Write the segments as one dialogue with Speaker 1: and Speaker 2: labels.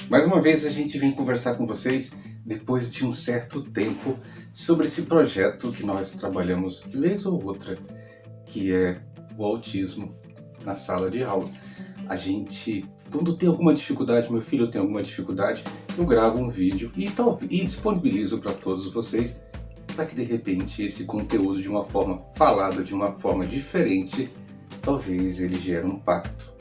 Speaker 1: Mais uma vez a gente vem conversar com vocês depois de um certo tempo sobre esse projeto que nós trabalhamos de vez ou outra, que é o autismo na sala de aula. A gente, quando tem alguma dificuldade, meu filho tem alguma dificuldade, eu gravo um vídeo e disponibilizo para todos vocês, para que de repente esse conteúdo de uma forma falada, de uma forma diferente, talvez ele gere um impacto.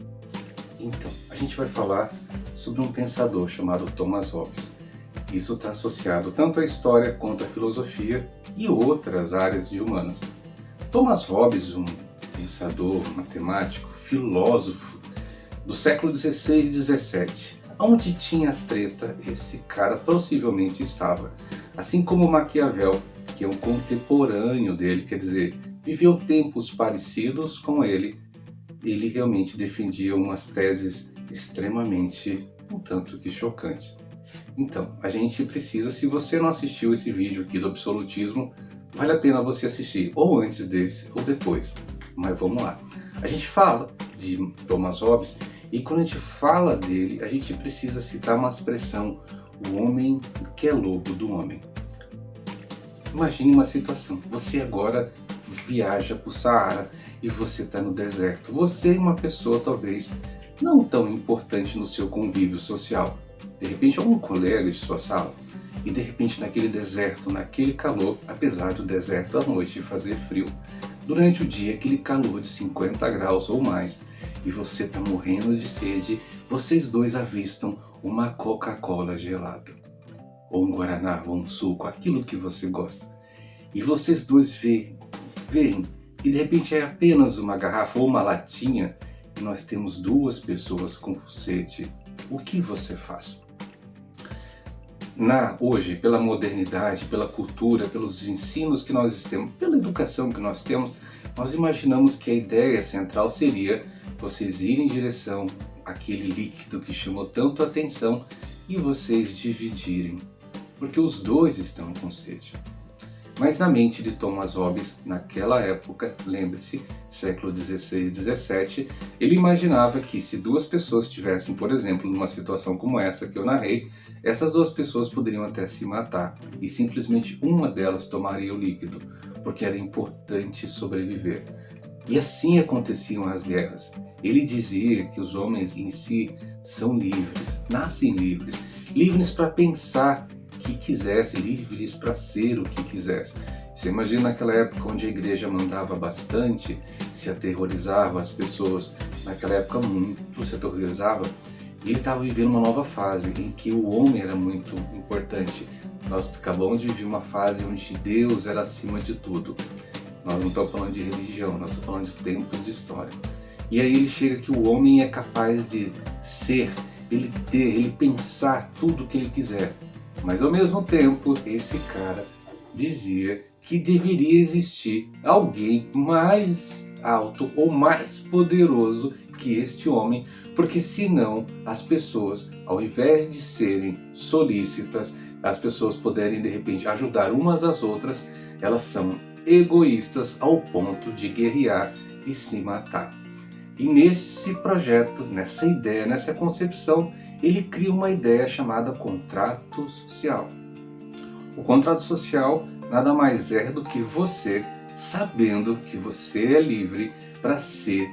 Speaker 1: Então, a gente vai falar sobre um pensador chamado Thomas Hobbes. Isso está associado tanto à história quanto à filosofia e outras áreas de humanas. Thomas Hobbes, um pensador, matemático, filósofo do século XVI e XVII. Onde tinha treta, esse cara possivelmente estava. Assim como Maquiavel, que é um contemporâneo dele, quer dizer, viveu tempos parecidos com ele realmente defendia umas teses extremamente um tanto que chocantes. Então, a gente precisa, se você não assistiu esse vídeo aqui do absolutismo, vale a pena você assistir, ou antes desse, ou depois. Mas vamos lá. A gente fala de Thomas Hobbes, e quando a gente fala dele, a gente precisa citar uma expressão, o homem que é lobo do homem. Imagine uma situação, você agora viaja para o Saara e você está no deserto. Você é uma pessoa talvez não tão importante no seu convívio social. De repente algum colega de sua sala. E de repente naquele deserto, naquele calor, apesar do deserto à noite fazer frio, durante o dia aquele calor de 50 graus ou mais, e você está morrendo de sede, vocês dois avistam uma Coca-Cola gelada. Ou um Guaraná, ou um suco, aquilo que você gosta. E vocês dois veem, e de repente é apenas uma garrafa ou uma latinha, e nós temos duas pessoas com sede. O que você faz? Hoje, pela modernidade, pela cultura, pelos ensinos que nós temos, pela educação que nós temos, nós imaginamos que a ideia central seria vocês irem em direção àquele líquido que chamou tanto a atenção e vocês dividirem, porque os dois estão com sede. Mas na mente de Thomas Hobbes, naquela época, lembre-se, século XVI e XVII, ele imaginava que se duas pessoas estivessem, por exemplo, numa situação como essa que eu narrei, essas duas pessoas poderiam até se matar e simplesmente uma delas tomaria o líquido, porque era importante sobreviver. E assim aconteciam as guerras. Ele dizia que os homens em si são livres, nascem livres, livres para pensar o que quisesse, livres para ser o que quisesse. Você imagina naquela época onde a igreja mandava bastante, se aterrorizava as pessoas, naquela época muito se aterrorizava, e ele estava vivendo uma nova fase em que o homem era muito importante. Nós acabamos de viver uma fase onde Deus era acima de tudo. Nós não estamos falando de religião, nós estamos falando de tempos de história. E aí ele chega que o homem é capaz de ser, ele pensar tudo o que ele quiser. Mas ao mesmo tempo, esse cara dizia que deveria existir alguém mais alto ou mais poderoso que este homem, porque senão as pessoas, ao invés de serem solícitas, as pessoas poderem de repente ajudar umas às outras, elas são egoístas ao ponto de guerrear e se matar. E nesse projeto, nessa ideia, nessa concepção, ele cria uma ideia chamada contrato social. O contrato social nada mais é do que você sabendo que você é livre para ser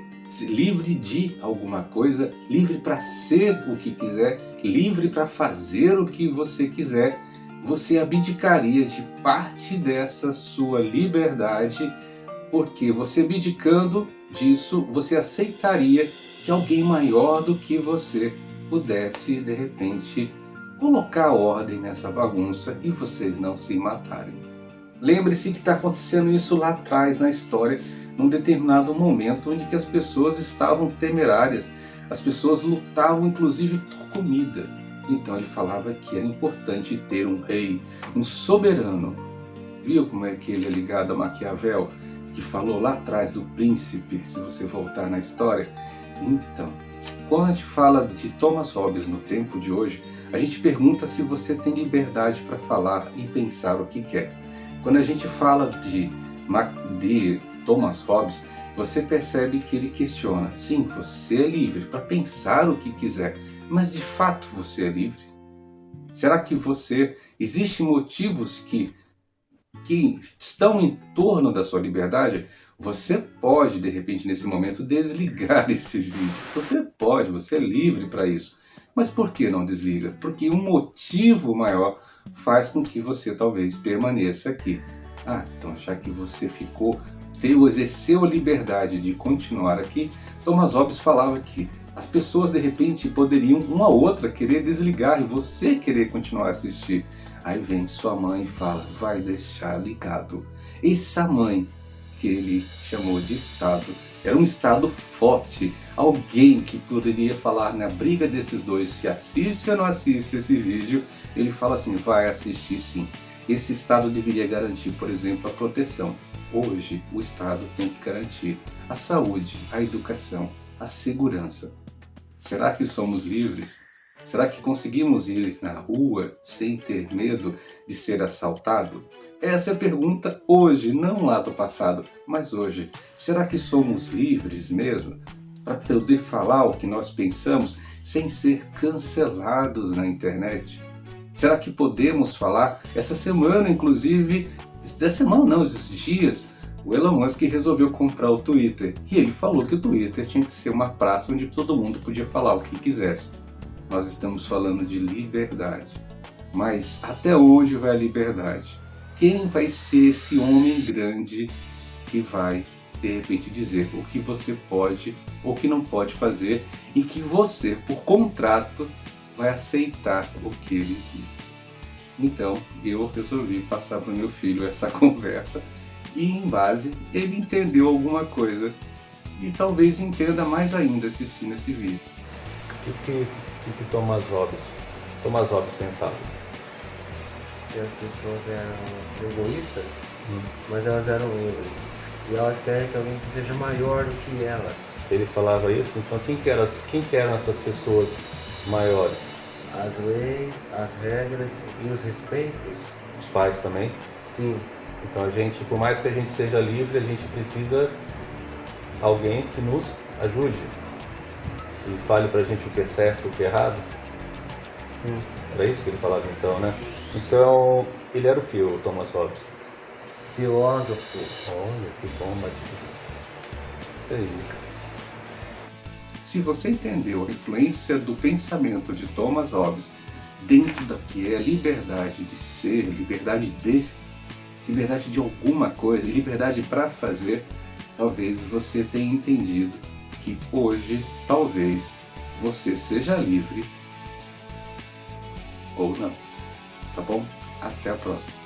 Speaker 1: livre de alguma coisa, livre para ser o que quiser, livre para fazer o que você quiser. Você abdicaria de parte dessa sua liberdade, porque você abdicando disso, você aceitaria que alguém maior do que você pudesse, de repente, colocar ordem nessa bagunça e vocês não se matarem. Lembre-se que está acontecendo isso lá atrás na história, num determinado momento onde que as pessoas estavam temerárias, as pessoas lutavam inclusive por comida. Então ele falava que era importante ter um rei, um soberano. Viu como é que ele é ligado a Maquiavel, que falou lá atrás do príncipe, se você voltar na história? Então, quando a gente fala de Thomas Hobbes no tempo de hoje, a gente pergunta se você tem liberdade para falar e pensar o que quer. Quando a gente fala de Thomas Hobbes, você percebe que ele questiona. Sim, você é livre para pensar o que quiser, mas de fato você é livre? Será que existem motivos que estão em torno da sua liberdade? Você pode, de repente, nesse momento, desligar esse vídeo. Você pode, você é livre para isso. Mas por que não desliga? Porque um motivo maior faz com que você talvez permaneça aqui. Então já que você exerceu a liberdade de continuar aqui, Thomas Hobbes falava que as pessoas de repente poderiam uma outra querer desligar e você querer continuar a assistir. Aí vem sua mãe e fala, vai deixar ligado. Essa mãe, que ele chamou de Estado, era um Estado forte, alguém que poderia falar na briga desses dois, se assiste ou não assiste esse vídeo, ele fala assim, vai assistir sim. Esse Estado deveria garantir, por exemplo, a proteção. Hoje, o Estado tem que garantir a saúde, a educação, a segurança. Será que somos livres? Será que conseguimos ir na rua sem ter medo de ser assaltado? Essa é a pergunta hoje, não lá do passado, mas hoje. Será que somos livres mesmo para poder falar o que nós pensamos sem ser cancelados na internet? Será que podemos falar? Essa semana, inclusive, esses dias, o Elon Musk resolveu comprar o Twitter. E ele falou que o Twitter tinha que ser uma praça onde todo mundo podia falar o que quisesse. Nós estamos falando de liberdade. Mas até onde vai a liberdade? Quem vai ser esse homem grande que vai, de repente, dizer o que você pode ou que não pode fazer e que você, por contrato, vai aceitar o que ele diz? Então, eu resolvi passar para o meu filho essa conversa e, em base, ele entendeu alguma coisa e talvez entenda mais ainda assistindo esse vídeo.
Speaker 2: O que Thomas Hobbes pensava?
Speaker 3: Que as pessoas eram egoístas, mas elas eram livres. E elas querem que alguém que seja maior do que elas.
Speaker 2: Ele falava isso, então quem que eram essas pessoas maiores?
Speaker 3: As leis, as regras e os respeitos.
Speaker 2: Os pais também?
Speaker 3: Sim.
Speaker 2: Então por mais que a gente seja livre, a gente precisa de alguém que nos ajude. E fale pra gente o que é certo e o que é errado.
Speaker 3: Sim.
Speaker 2: Era isso que ele falava então, né? Então, ele era o que, o Thomas Hobbes?
Speaker 3: Filósofo.
Speaker 2: Olha, que bom, mas... aí.
Speaker 1: Se você entendeu a influência do pensamento de Thomas Hobbes dentro da que é a liberdade de ser, liberdade de alguma coisa, liberdade para fazer, talvez você tenha entendido que hoje, talvez, você seja livre ou não. Tá bom? Até a próxima.